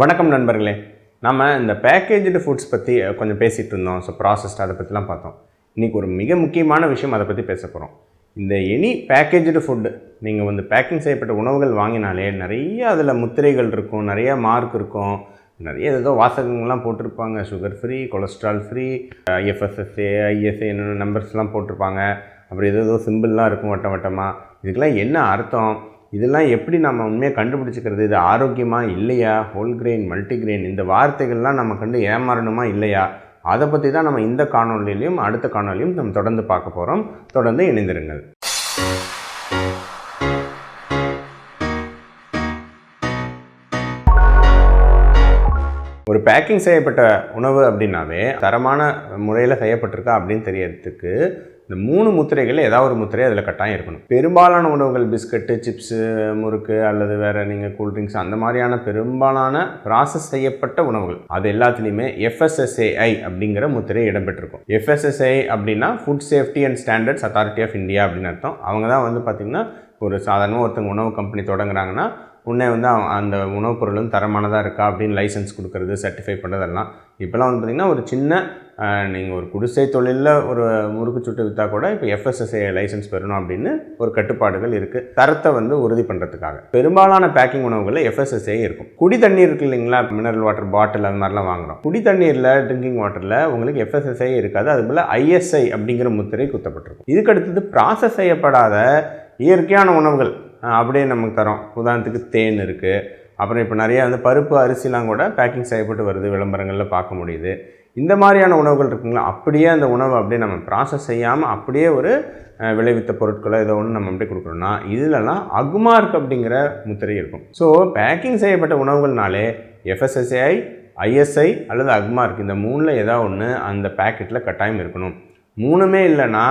வணக்கம் நண்பர்களே. நம்ம இந்த பேக்கேஜ்டு ஃபுட்ஸ் பற்றி கொஞ்சம் பேசிகிட்டு இருந்தோம். ஸோ ப்ராசஸ்ட் அதை பற்றிலாம் பார்த்தோம். இன்றைக்கி ஒரு மிக முக்கியமான விஷயம் அதை பற்றி பேச போகிறோம். இந்த எனி பேக்கேஜ்டு ஃபுட்டு நீங்கள் வந்து பேக்கிங் செய்யப்பட்ட உணவுகள் வாங்கினாலே நிறைய அதில் முத்திரைகள் இருக்கும், நிறைய மார்க் இருக்கும், நிறைய ஏதோ வாசகங்கள்லாம் போட்டிருப்பாங்க. Sugar free, cholesterol free, IFSSA, ISA என்னென்ன நம்பர்ஸ்லாம் போட்டிருப்பாங்க. அப்புறம் ஏதோ சிம்பிள்லாம் இருக்கும் வட்டம் வட்டமாக. இதுக்கெல்லாம் என்ன அர்த்தம்? இதெல்லாம் எப்படி நம்ம உண்மையாக கண்டுபிடிச்சிக்கிறது? இது ஆரோக்கியமாக இல்லையா? ஹோல் கிரெயின், மல்டிகிரெயின் இந்த வார்த்தைகள்லாம் நம்ம கண்டு ஏமாறணுமா இல்லையா? அதை பற்றி தான் நம்ம இந்த காணொலியிலையும் அடுத்த காணொலியும் நம்ம தொடர்ந்து பார்க்க போகிறோம். தொடர்ந்து இணைந்திருங்கள். ஒரு பேக்கிங் செய்யப்பட்ட உணவு அப்படின்னாவே தரமான முறையில் செய்யப்பட்டிருக்கா அப்படின்னு தெரியறதுக்கு இந்த 3 முத்திரைகள் ஏதாவது ஒரு முத்திரை அதில் கட்டாயம் இருக்கணும். பெரும்பாலான உணவுகள் பிஸ்கட்டு, சிப்ஸு, முறுக்கு அல்லது வேறு நீங்கள் கூல்ட்ரிங்க்ஸ் அந்த மாதிரியான பெரும்பாலான ப்ராசஸ் செய்யப்பட்ட உணவுகள் அது எல்லாத்துலேயுமே FSSAI அப்படிங்கிற முத்திரை இடம்பெற்றிருக்கும். FSSAI அப்படின்னா food safety and standards authority of India அப்படின்னு அர்த்தம். அவங்க தான் வந்து பார்த்திங்கன்னா ஒரு சாதாரணமாக ஒருத்தங்க உணவு கம்பெனி தொடங்குறாங்கன்னா உடனே வந்து அந்த உணவுப் பொருள் வந்து தரமானதாக இருக்கா அப்படின்னு லைசன்ஸ் கொடுக்கறது, சர்டிஃபை பண்ணுறதெல்லாம். இப்போலாம் வந்து பார்த்திங்கன்னா ஒரு சின்ன நீங்கள் ஒரு குடிசை தொழிலில் ஒரு முறுக்கு சுட்டு விற்றா கூட இப்போ FSSAI லைசன்ஸ் பெறணும் அப்படின்னு ஒரு கட்டுப்பாடுகள் இருக்குது, தரத்தை வந்து உறுதி பண்ணுறதுக்காக. பெரும்பாலான பேக்கிங் உணவுகளில் FSSAI இருக்கும். குடி தண்ணீர் இருக்குது இல்லைங்களா, மினரல் வாட்டர் பாட்டில் அது மாதிரிலாம் வாங்குகிறோம். குடி தண்ணீரில், ட்ரிங்கிங் வாட்டரில் உங்களுக்கு FSSAI இருக்காது. அதுபோல் ISI அப்படிங்கிற முத்திரை குத்தப்பட்டிருக்கும். இதுக்கு அடுத்தது ப்ராசஸ் செய்யப்படாத இயற்கையான உணவுகள் அப்படியே நமக்கு தரோம். உதாரணத்துக்கு தேன் இருக்குது. அப்புறம் இப்போ நிறையா வந்து பருப்பு, அரிசிலாம் கூட பேக்கிங் செய்யப்பட்டு வருது, விளம்பரங்களில் பார்க்க முடியுது. இந்த மாதிரியான உணவுகள் இருக்குங்களா, அப்படியே அந்த உணவை அப்படியே நம்ம ப்ராசஸ் செய்யாமல் அப்படியே ஒரு விளைவித்த பொருட்களை ஏதோ ஒன்று நம்ம அப்படியே கொடுக்குறோன்னா இதிலெல்லாம் அகுமார்க் அப்படிங்கிற முத்திரை இருக்கும். ஸோ பேக்கிங் செய்யப்பட்ட உணவுகள்னாலே FSSAI, ISI அல்லது அகுமார்க் இந்த 3ல் ஏதாவது ஒன்று அந்த பேக்கெட்டில் கட்டாயம் இருக்கணும். 3மே இல்லைன்னா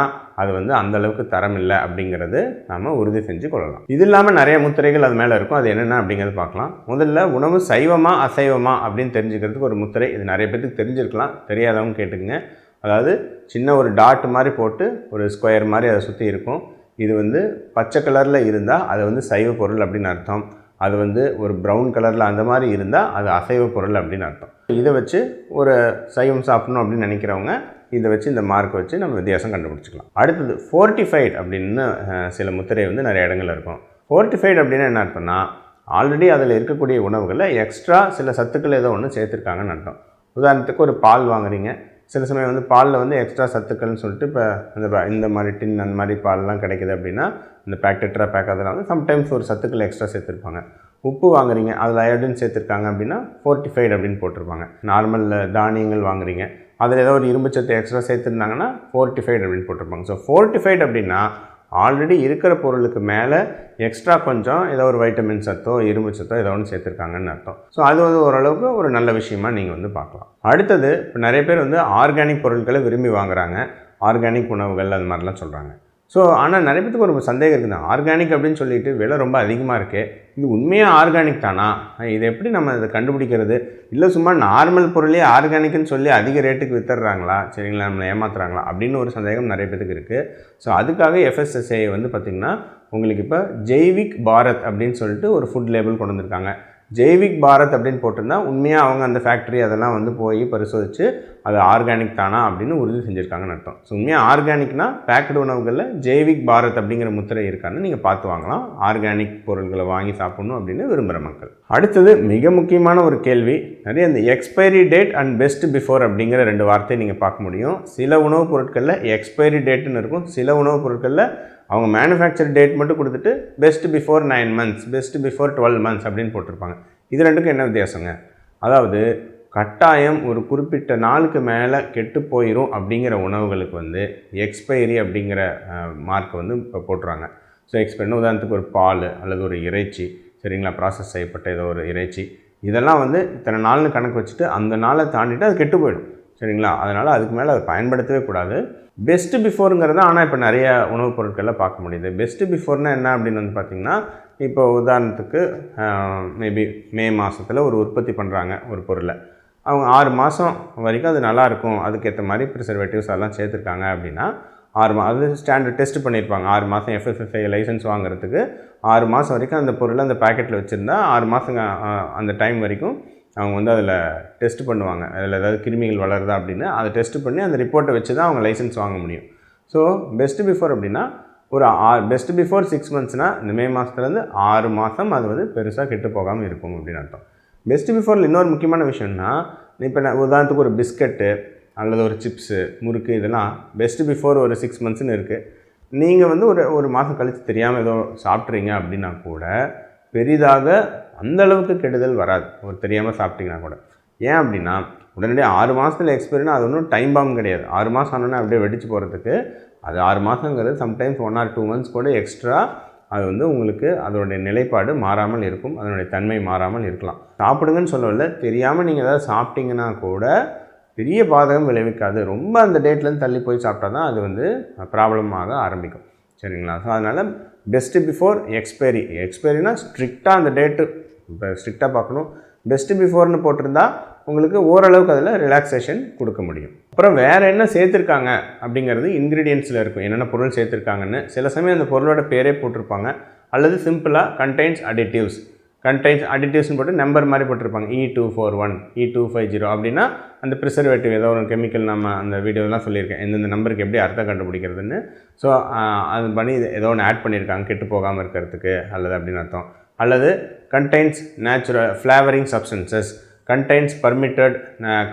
அது வந்து அந்தளவுக்கு தரம் இல்லை அப்படிங்கிறது நம்ம உறுதி செஞ்சு கொள்ளலாம். இது இல்லாமல் நிறைய முத்திரைகள் அது மேலே இருக்கும். அது என்னென்ன அப்படிங்கிறது பார்க்கலாம். முதல்ல உணவு சைவமா அசைவமா அப்படின்னு தெரிஞ்சுக்கிறதுக்கு ஒரு முத்திரை. இது நிறைய பேருக்கு தெரிஞ்சிருக்கலாம், தெரியாதவங்க கேட்டுக்குங்க. அதாவது சின்ன ஒரு டாட் மாதிரி போட்டு ஒரு ஸ்கொயர் மாதிரி அதை சுற்றி இருக்கும். இது வந்து பச்சை கலரில் இருந்தால் அது வந்து சைவ பொருள் அப்படின்னு அர்த்தம். அது வந்து ஒரு ப்ரௌன் கலரில் அந்த மாதிரி இருந்தால் அது அசைவ பொருள் அப்படின்னு அர்த்தம். இதை வச்சு ஒரு சைவம் சாப்பிடணும் அப்படின்னு நினைக்கிறவங்க இதை வச்சு இந்த மார்க்கை வச்சு நம்ம வித்தியாசம் கண்டுபிடிச்சிக்கலாம். அடுத்தது Fortified அப்படின்னு சில முத்திரை வந்து நிறைய இடங்கள் இருக்கும். Fortified அப்படின்னா என்ன அர்த்தம்னா, ஆல்ரெடி அதில் இருக்கக்கூடிய உணவுகளில் எக்ஸ்ட்ரா சில சத்துக்கள் ஏதோ ஒன்று சேர்த்துருக்காங்கன்னு அர்த்தம். உதாரணத்துக்கு ஒரு பால் வாங்குறீங்க, சில சமயம் வந்து பாலில் வந்து எக்ஸ்ட்ரா சத்துக்கள்னு சொல்லிட்டு இப்போ இந்த மாதிரி டின் அந்த மாதிரி பால்லாம் கிடைக்குது அப்படின்னா இந்த டெட்ரா பேக் அதெல்லாம் வந்து சம்டைம்ஸ் ஒரு சத்துக்கள் எக்ஸ்ட்ரா சேர்த்துருப்பாங்க. உப்பு வாங்குறீங்க, அதில் அயோடின் சேர்த்துருக்காங்க அப்படின்னா Fortified அப்படின்னு போட்டிருப்பாங்க. நார்மல் தானியங்கள் வாங்குறீங்க, அதில் ஏதோ ஒரு இரும்பு சத்து எக்ஸ்ட்ரா சேர்த்துருந்தாங்கன்னா Fortified அப்படின்னு போட்டிருப்பாங்க. ஸோ Fortified அப்படின்னா ஆல்ரெடி இருக்கிற பொருளுக்கு மேலே எக்ஸ்ட்ரா கொஞ்சம் ஏதோ ஒரு வைட்டமின் சத்தோ இரும்பு சத்தோ ஏதோ ஒன்று சேர்த்துருக்காங்கன்னு அர்த்தம். ஸோ அது வந்து ஓரளவுக்கு ஒரு நல்ல விஷயமா நீங்கள் வந்து பார்க்கலாம். அடுத்தது இப்போ நிறைய பேர் வந்து ஆர்கானிக் பொருட்களை விரும்பி வாங்குகிறாங்க, ஆர்கானிக் உணவுகள் அது மாதிரிலாம் சொல்கிறாங்க. ஸோ ஆனால் நிறைய பேருக்கு ஒரு சந்தேகம் இருக்குது, ஆர்கானிக் அப்படின்னு சொல்லிட்டு விலை ரொம்ப அதிகமாக இருக்குது, இது உண்மையாக ஆர்கானிக் தானா, இது எப்படி நம்ம இதை கண்டுபிடிக்கிறது? இல்லை சும்மா நார்மல் பொருளே ஆர்கானிக்னு சொல்லி அதிக ரேட்டுக்கு வித்துடுறாங்களா, சரிங்களா, நம்மளை ஏமாத்துறாங்களா அப்படின்னு ஒரு சந்தேகம் நிறைய பேருக்கு இருக்குது. ஸோ அதுக்காக FSSAI வந்து பார்த்திங்கன்னா உங்களுக்கு இப்போ ஜெய்விக் பாரத் அப்படின்னு சொல்லிட்டு ஒரு ஃபுட் லேபிள் கொண்டு வந்திருக்காங்க. ஜெய்விக் பாரத் அப்படின்னு போட்டிருந்தால் உண்மையாக அவங்க அந்த ஃபேக்ட்ரி அதெல்லாம் வந்து போய் பரிசோதித்து அது ஆர்கானிக் தானா அப்படின்னு உறுதி செஞ்சுருக்காங்கன்னு அர்த்தம். ஸோ உண்மையாக ஆர்கானிக்னால் பேக்கடு உணவுகளில் ஜெய்விக் பாரத் அப்படிங்கிற முத்திரை இருக்கான்னு நீங்கள் பார்த்து வாங்கலாம், ஆர்கானிக் பொருட்களை வாங்கி சாப்பிடணும் அப்படின்னு விரும்புகிற மக்கள். அடுத்தது மிக முக்கியமான ஒரு கேள்வி, நிறைய இந்த expiry date and best before அப்படிங்கிற 2 வார்த்தையை நீங்கள் பார்க்க முடியும். சில உணவுப் பொருட்களில் எக்ஸ்பைரி டேட்டுன்னு இருக்கும், சில உணவுப் பொருட்களில் அவங்க மேனுஃபேக்சர் டேட் மட்டும் கொடுத்துட்டு best before 9 months, best before 12 months அப்படின்னு போட்டிருப்பாங்க. இது ரெண்டுக்கும் என்ன வித்தியாசங்க? அதாவது கட்டாயம் ஒரு குறிப்பிட்ட நாளுக்கு மேலே கெட்டு போயிடும் அப்படிங்கிற உணவுகளுக்கு வந்து எக்ஸ்பைரி அப்படிங்கிற மார்க் வந்து இப்போ போட்டுறாங்க. ஸோ எக்ஸ்பைரின்னு உதாரணத்துக்கு ஒரு பால் அல்லது ஒரு இறைச்சி, சரிங்களா, ப்ராசஸ் செய்யப்பட்ட ஏதோ ஒரு இறைச்சி, இதெல்லாம் வந்து இத்தனை நாள்னு கணக்கு வச்சுட்டு அந்த நாளை தாண்டிட்டு அது கெட்டு போயிடும், சரிங்களா. அதனால் அதுக்கு மேலே அதை பயன்படுத்தவே கூடாது. பெஸ்ட்டு பிஃபோருங்கிறத ஆனால் இப்போ நிறைய உணவுப் பொருட்களில் பார்க்க முடியுது. பெஸ்ட்டு பிஃபோர்னால் என்ன அப்படின்னு வந்து பார்த்திங்கன்னா, இப்போ உதாரணத்துக்கு மேபி மே மாதத்தில் ஒரு உற்பத்தி பண்ணுறாங்க ஒரு பொருளை, அவங்க 6 மாதம் வரைக்கும் அது நல்லாயிருக்கும், அதுக்கேற்ற மாதிரி ப்ரிசர்வேட்டிவ்ஸ் அதெல்லாம் சேர்த்துருக்காங்க அப்படின்னா 6 அது ஸ்டாண்டர்ட் டெஸ்ட் பண்ணியிருப்பாங்க. 6 மாதம் FSSAI லைசன்ஸ் வாங்குறதுக்கு 6 மாதம் வரைக்கும் அந்த பொருளை அந்த பேக்கெட்டில் வச்சுருந்தா 6 மாதங்க அந்த டைம் வரைக்கும் அவங்க வந்து அதில் டெஸ்ட் பண்ணுவாங்க, அதில் ஏதாவது கிருமிகள் வளருதா அப்படின்னு அதை டெஸ்ட் பண்ணி அந்த ரிப்போர்ட்டை வச்சு தான் அவங்க லைசன்ஸ் வாங்க முடியும். ஸோ பெஸ்ட் பிஃபோர் அப்படின்னா ஒரு பெஸ்ட் பிஃபோர் 6 மந்த்ஸ்னால் இந்த மே மாதத்துலேருந்து 6 மாதம் அது வந்து பெருசாக கெட்டு போகாமல் இருக்கும் அப்படின்னு அர்த்தம். பெஸ்ட் பிஃபோரில் இன்னொரு முக்கியமான விஷயம்னா, இப்போ நான் உதாரணத்துக்கு ஒரு பிஸ்கட்டு அல்லது ஒரு சிப்ஸு, முறுக்கு இதெல்லாம் பெஸ்ட் பிஃபோர் ஒரு 6 மந்த்ஸ்னு இருக்குது. நீங்கள் வந்து ஒரு மாதம் கழித்து தெரியாமல் ஏதோ சாப்பிட்றீங்க அப்படின்னா கூட பெரிதாக அந்தளவுக்கு கெடுதல் வராது, ஒரு தெரியாமல் சாப்பிட்டீங்கன்னா கூட. ஏன் அப்படின்னா உடனடியாக 6 மாதத்தில் எக்ஸ்பைரினா அது ஒன்றும் டைம் பாம் கிடையாது. 6 மாதம் ஆனோன்னே அப்படியே வெடிச்சு போகிறதுக்கு அது 6 மாதங்கிறது சம்டைம்ஸ் 1 or 2 months கூட எக்ஸ்ட்ரா அது வந்து உங்களுக்கு அதனுடைய நிலைப்பாடு மாறாமல் இருக்கும், அதனுடைய தன்மை மாறாமல் இருக்கலாம். சாப்பிடுங்கன்னு சொல்லவில்லை, தெரியாமல் நீங்கள் ஏதாவது சாப்பிட்டீங்கன்னா கூட பெரிய பாதகம் விளைவிக்காது. ரொம்ப அந்த டேட்லேருந்து தள்ளி போய் சாப்பிட்டா தான் அது வந்து ப்ராப்ளமாக ஆரம்பிக்கும். சரிங்களா? ஸோ அதனால் பெஸ்ட்டு பிஃபோர் எக்ஸ்பைரினா ஸ்ட்ரிக்டாக அந்த டேட்டு இப்போ ஸ்ட்ரிக்டாக பார்க்கணும். பெஸ்ட்டு பிஃபோர்னு போட்டிருந்தா உங்களுக்கு ஓரளவுக்கு அதில் ரிலாக்ஸேஷன் கொடுக்க முடியும். அப்புறம் வேறு என்ன சேர்த்துருக்காங்க அப்படிங்கிறது இன்க்ரீடியன்ஸில் இருக்கும், என்னென்ன பொருள் சேர்த்துருக்காங்கன்னு. சில சமயம் அந்த பொருளோட பேரே போட்டிருப்பாங்க, அல்லது சிம்பிளாக கண்டெய்ன்ஸ் அடிட்டிவ்ஸ்னு போட்டு நம்பர் மாதிரி போட்டிருப்பாங்க. E241 E250 அப்படின்னா அந்த ப்ரிசர்வேட்டிவ் ஏதோ ஒரு கெமிக்கல், நம்ம அந்த வீடியோலாம் சொல்லியிருக்கேன் எந்தெந்த நம்பருக்கு எப்படி அர்த்தம் கண்டுபிடிக்கிறதுன்னு. ஸோ அது பண்ணி ஏதோ ஒன்று ஆட் பண்ணியிருக்காங்க கெட்டு போகாமல் இருக்கிறதுக்கு அல்லது அப்படின்னு அர்த்தம். அல்லது contains natural flavouring substances, contains permitted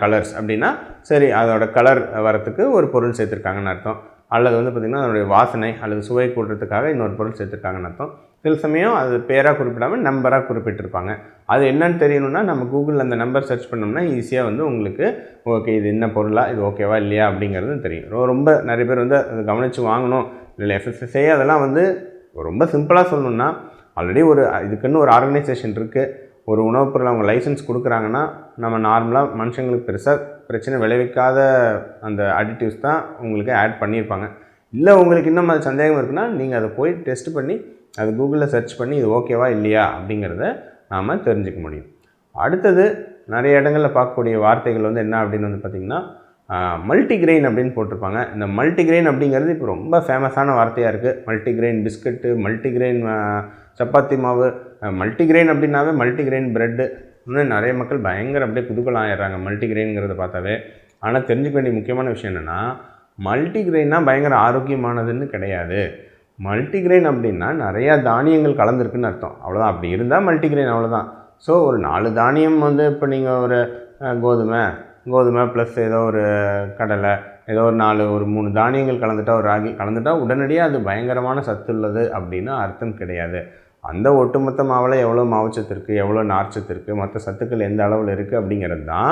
colours அப்படின்னா சரி அதோட கலர் வரத்துக்கு ஒரு பொருள் சேர்த்துருக்காங்கன்னு அர்த்தம். அல்லது வந்து பார்த்திங்கன்னா அதனுடைய வாசனை அல்லது சுவை கூட்டுறதுக்காக இன்னொரு பொருள் சேர்த்துருக்காங்கன்னு அர்த்தம். சில சமயம் அது பேராக குறிப்பிடாமல் நம்பராக குறிப்பிட்டிருப்பாங்க. அது என்னன்னு தெரியணும்னா நம்ம கூகுளில் அந்த நம்பர் சர்ச் பண்ணோம்னா ஈஸியாக வந்து உங்களுக்கு ஓகே இது என்ன பொருளாக, இது ஓகேவா இல்லையா அப்படிங்கிறது தெரியும். ரொம்ப நிறைய பேர் வந்து அதை கவனித்து வாங்கணும். இல்லை FSSAI அதெல்லாம் வந்து ரொம்ப சிம்பிளாக சொல்லணுன்னா, ஆல்ரெடி இதுக்குன்னு ஒரு ஆர்கனைசேஷன் இருக்குது. ஒரு உணவுப் பொருள் அவங்க லைசன்ஸ் கொடுக்குறாங்கன்னா நம்ம நார்மலாக மனுஷங்களுக்கு பெருசாக பிரச்சனை விளைவிக்காத அந்த அடிட்டிவ்ஸ் தான் உங்களுக்கு ஆட் பண்ணியிருப்பாங்க. இல்லை உங்களுக்கு இன்னும் அது சந்தேகம் இருக்குன்னா நீங்கள் அதை போய் டெஸ்ட் பண்ணி அது கூகுளில் சர்ச் பண்ணி இது ஓகேவா இல்லையா அப்படிங்கிறத நாம் தெரிஞ்சுக்க முடியும். அடுத்தது நிறைய இடங்களில் பார்க்கக்கூடிய வார்த்தைகள் வந்து என்ன அப்படின்னு வந்து பார்த்திங்கன்னா மல்டிகிரெயின் அப்படின்னு போட்டிருப்பாங்க. இந்த மல்டிகிரெயின் அப்படிங்கிறது இப்போ ரொம்ப ஃபேமஸான வார்த்தையாக இருக்குது. மல்டிகிரெயின் பிஸ்கட்டு, மல்டிகிரெயின் சப்பாத்தி மாவு, மல்டிகிரெயின் அப்படின்னாவே மல்டிகிரெயின் ப்ரெட்டு, இன்னும் நிறைய மக்கள் பயங்கர அப்படியே குதூகலம் ஆயிடுறாங்க மல்டிகிரெயின்ங்கிறத பார்த்தாவே. ஆனால் தெரிஞ்சுக்க வேண்டிய முக்கியமான விஷயம் என்னென்னா, மல்டிகிரெயின்னா பயங்கர ஆரோக்கியமானதுன்னு கிடையாது. மல்டிகிரெயின் அப்படின்னா நிறையா தானியங்கள் கலந்துருக்குன்னு அர்த்தம், அவ்வளோதான். அப்படி இருந்தால் மல்டிகிரெயின் அவ்வளோதான். ஸோ ஒரு 4 தானியம் வந்து இப்போ நீங்கள் ஒரு கோதுமை ப்ளஸ் ஏதோ ஒரு கடலை, ஏதோ ஒரு 3 தானியங்கள் கலந்துட்டால், ஒரு ராகி கலந்துட்டால் உடனடியாக அது பயங்கரமான சத்து உள்ளது அப்படின்னு அர்த்தம் கிடையாது. அந்த ஒட்டுமொத்த மாவில் எவ்வளோ மாவுச்சத்து இருக்குது, எவ்வளோ நார்ச்சத்து இருக்குது, மற்ற சத்துக்கள் எந்த அளவில் இருக்குது அப்படிங்கிறது தான்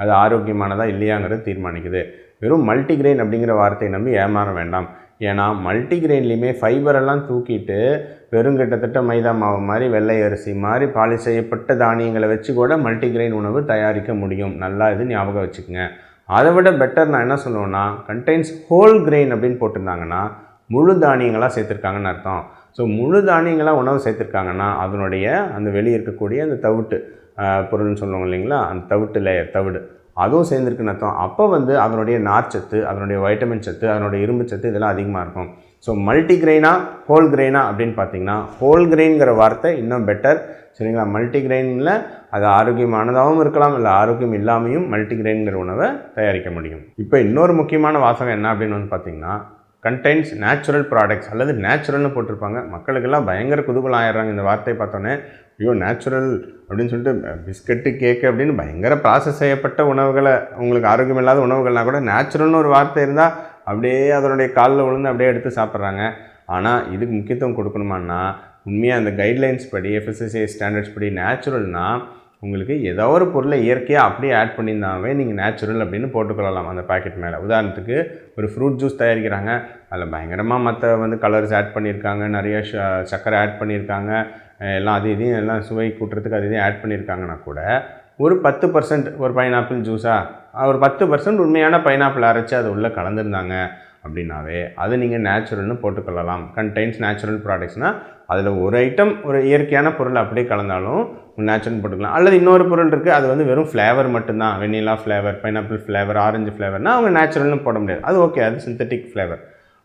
அது ஆரோக்கியமானதாக இல்லையாங்கிறது தீர்மானிக்குது. வெறும் மல்டிகிரெயின் அப்படிங்கிற வார்த்தையை நம்பி ஏமாற வேண்டாம். ஏன்னா மல்டிகிரெயின்லேயுமே ஃபைபரெல்லாம் தூக்கிட்டு வெறும் கிட்டத்தட்ட மைதா மாவு மாதிரி, வெள்ளை அரிசி மாதிரி பாலிஷ் செய்யப்பட்ட தானியங்களை வச்சு கூட மல்டிகிரெயின் உணவு தயாரிக்க முடியும். நல்லா இது ஞாபகம் வச்சுக்கோங்க. அதை விட பெட்டர் நான் என்ன சொல்லுவேன்னா, கண்டெய்ன்ஸ் ஹோல் கிரெயின் அப்படின்னு போட்டிருந்தாங்கன்னா முழு தானியங்களாக சேர்த்துருக்காங்கன்னு அர்த்தம். ஸோ முழு தானியங்களாக உணவு சேர்த்துருக்காங்கன்னா அதனுடைய அந்த வெளியே இருக்கக்கூடிய அந்த தவிட்டு பொருள்னு சொல்லுவாங்க இல்லைங்களா, அந்த தவிட்டு லேயர், தவிடு அதுவும் சேர்ந்துருக்குன்னு அர்த்தம். அப்போ வந்து அதனுடைய நார்ச்சத்து, அதனுடைய வைட்டமின் சத்து, அதனுடைய இரும்பு சத்து இதெல்லாம் அதிகமாக இருக்கும். ஸோ மல்டிகிரெயினா ஹோல் கிரெயினா அப்படின்னு பார்த்தீங்கன்னா ஹோல் கிரெயின்கிற வார்த்தை இன்னும் பெட்டர். சரிங்களா? மல்டிகிரெயினில் அது ஆரோக்கியமானதாகவும் இருக்கலாம், இல்லை ஆரோக்கியம் இல்லாமையும் மல்டிகிரெயின்கிற உணவை தயாரிக்க முடியும். இப்போ இன்னொரு முக்கியமான வாசகம் என்ன அப்படின்னு வந்து பார்த்திங்கன்னா, கண்டெய்ன்ஸ் நேச்சுரல் ப்ராடக்ட்ஸ் அல்லது நேச்சுரல்னு போட்டிருப்பாங்க. மக்களுக்கெல்லாம் பயங்கர குதூகலம் ஆயிடுறாங்க இந்த வார்த்தையை பார்த்தோன்னே. ஐயோ நேச்சுரல் அப்படின்னு சொல்லிட்டு பிஸ்கட்டு, கேக்கு அப்படின்னு பயங்கர ப்ராசஸ் செய்யப்பட்ட உணவுகளை, உங்களுக்கு ஆரோக்கியம் இல்லாத உணவுகள்னால் கூட நேச்சுரல்னு ஒரு வார்த்தை இருந்தால் அப்படியே அதனுடைய காலில் விழுந்து அப்படியே எடுத்து சாப்பிட்றாங்க. ஆனால் இதுக்கு முக்கியத்துவம் கொடுக்கணுமான்னா உண்மையாக அந்த கைட்லைன்ஸ் படி, FSSAI ஸ்டாண்டர்ட்ஸ் படி நேச்சுரல்னால் உங்களுக்கு ஏதோ ஒரு பொருளை இயற்கையாக அப்படியே ஆட் பண்ணியிருந்தாவே நீங்கள் நேச்சுரல் அப்படின்னு போட்டுக்கொள்ளலாம் அந்த பாக்கெட் மேலே. உதாரணத்துக்கு ஒரு ஃப்ரூட் ஜூஸ் தயாரிக்கிறாங்க, அதில் பயங்கரமாக மற்ற வந்து கலர்ஸ் ஆட் பண்ணியிருக்காங்க, நிறைய சர்க்கரை ஆட் பண்ணியிருக்காங்க, எல்லாம் அது இதையும் எல்லாம் சுவை கூட்டுறதுக்கு அது இதையும் ஆட் பண்ணியிருக்காங்கன்னா கூட ஒரு 10% ஒரு பைனாப்பிள் ஜூஸாக ஒரு 10% உண்மையான பைனாப்பிள் அரைச்சி அது உள்ளே கலந்துருந்தாங்க அப்படின்னாவே அது நீங்கள் நேச்சுரல்னு போட்டுக்கொள்ளலாம். கண்டெய்ன்ஸ் நேச்சுரல் ப்ராடக்ட்ஸ்னால் அதில் ஒரு ஐட்டம் ஒரு இயற்கையான பொருள் அப்படியே கலந்தாலும் நேச்சுரல் போட்டுக்கலாம். அல்லது இன்னொரு பொருள் இருக்குது, அது வந்து வெறும் ஃப்ளேவர் மட்டும்தான், vanilla flavour, pineapple flavour, orange ஃப்ளேவர்னால் அவங்க நேச்சுரல்னு போட முடியாது. அது ஓகே, அது சிந்தட்டிக் ஃப்ளேவர்.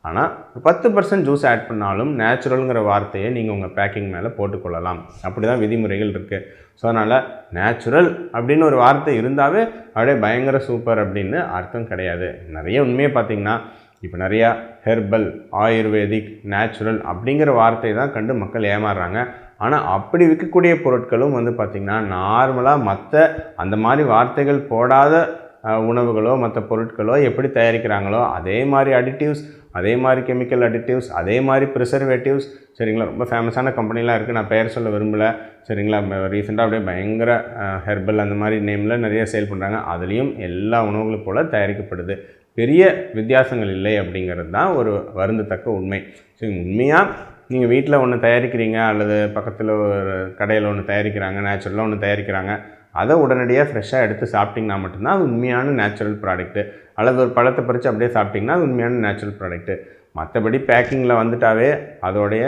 ஆனால் 10% ஜூஸ் ஆட் பண்ணாலும் நேச்சுரலுங்கிற வார்த்தையை நீங்கள் உங்கள் பேக்கிங் மேலே போட்டுக்கொள்ளலாம். அப்படி தான் விதிமுறைகள் இருக்குது. ஸோ அதனால் நேச்சுரல் அப்படின்னு ஒரு வார்த்தை இருந்தாவே அப்படியே பயங்கர சூப்பர் அப்படின்னு அர்த்தம் கிடையாது. நிறைய உண்மையை பார்த்திங்கன்னா இப்போ நிறையா ஹெர்பல், ஆயுர்வேதிக், நேச்சுரல் அப்படிங்கிற வார்த்தையை தான் கண்டு மக்கள் ஏமாறுறாங்க. ஆனால் அப்படி விற்கக்கூடிய பொருட்களும் வந்து பார்த்திங்கன்னா நார்மலாக மற்ற அந்த மாதிரி வார்த்தைகள் போடாத உணவுகளோ மற்ற பொருட்களோ எப்படி தயாரிக்கிறாங்களோ அதே மாதிரி அடிட்டிவ்ஸ், அதே மாதிரி கெமிக்கல் அடிட்டிவ்ஸ், அதே மாதிரி ப்ரிசர்வேட்டிவ்ஸ், சரிங்களா. ரொம்ப ஃபேமஸான கம்பெனிலாம் இருக்குது, நான் பெயர் சொல்ல விரும்பலை, சரிங்களா. ரீசெண்டாக அப்படியே பயங்கர ஹெர்பல் அந்த மாதிரி நேமில் நிறைய சேல் பண்ணுறாங்க. அதுலேயும் எல்லா உணவுகளும் போல் தயாரிக்கப்படுது. பெரிய வித்தியாசங்கள் இல்லை அப்படிங்கிறது தான் ஒரு வருந்தத்தக்க உண்மை. ஸோ உண்மையாக நீங்கள் வீட்டில் ஒன்று தயாரிக்கிறீங்க அல்லது பக்கத்தில் ஒரு கடையில் ஒன்று தயாரிக்கிறாங்க, நேச்சுரலாக ஒன்று தயாரிக்கிறாங்க, அதை உடனடியாக ஃப்ரெஷ்ஷாக எடுத்து சாப்பிட்டிங்கன்னா மட்டும்தான் அது உண்மையான நேச்சுரல் ப்ராடக்ட்டு. அல்லது ஒரு பழத்தை பறித்து அப்படியே சாப்பிட்டிங்கன்னா அது உண்மையான நேச்சுரல் ப்ராடக்ட்டு. மற்றபடி பேக்கிங்கில் வந்துட்டாவே அதோடைய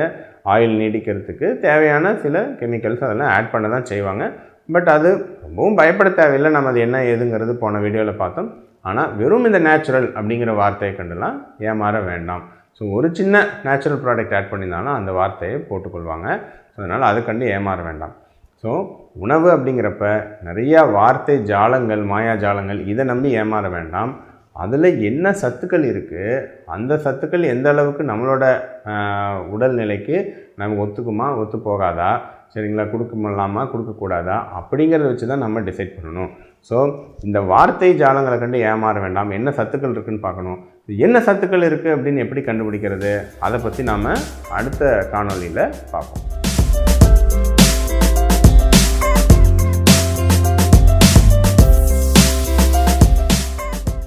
ஆயில் நீடிக்கிறதுக்கு தேவையான சில கெமிக்கல்ஸ் அதெல்லாம் ஆட் பண்ண தான் செய்வாங்க. பட் அது ரொம்பவும் பயப்பட தேவையில்லை. நம்ம அது என்ன ஏதுங்கிறது போன வீடியோவில் பார்த்தோம். ஆனால் வெறும் இந்த நேச்சுரல் அப்படிங்கிற வார்த்தையை கண்டுலாம் ஏமாற வேண்டாம். ஸோ ஒரு சின்ன நேச்சுரல் ப்ராடக்ட் ஆட் பண்ணியிருந்தாலும் அந்த வார்த்தையை போட்டுக்கொள்வாங்க. ஸோ அதனால் அதை கண்டு ஏமாற வேண்டாம். ஸோ உணவு அப்படிங்கிறப்ப நிறையா வார்த்தை ஜாலங்கள், மாயா ஜாலங்கள், இதை நம்பி ஏமாற வேண்டாம். அதில் என்ன சத்துக்கள் இருக்குது, அந்த சத்துக்கள் எந்த அளவுக்கு நம்மளோட உடல்நிலைக்கு நமக்கு ஒத்துக்குமா, ஒத்து போகாதா, சரிங்களா, கொடுக்கலாமா, கொடுக்கக்கூடாதா அப்படிங்கிறத வச்சு தான் நம்ம டிசைட் பண்ணணும். ஸோ இந்த வார்த்தை ஜாலங்களை கண்டு ஏமாற வேண்டாம். என்ன சத்துக்கள் இருக்குதுன்னு பார்க்கணும். என்ன சத்துக்கள் இருக்குது அப்படின்னு எப்படி கண்டுபிடிக்கிறது, அதை பற்றி நாம் அடுத்த காணொளியில் பார்ப்போம்.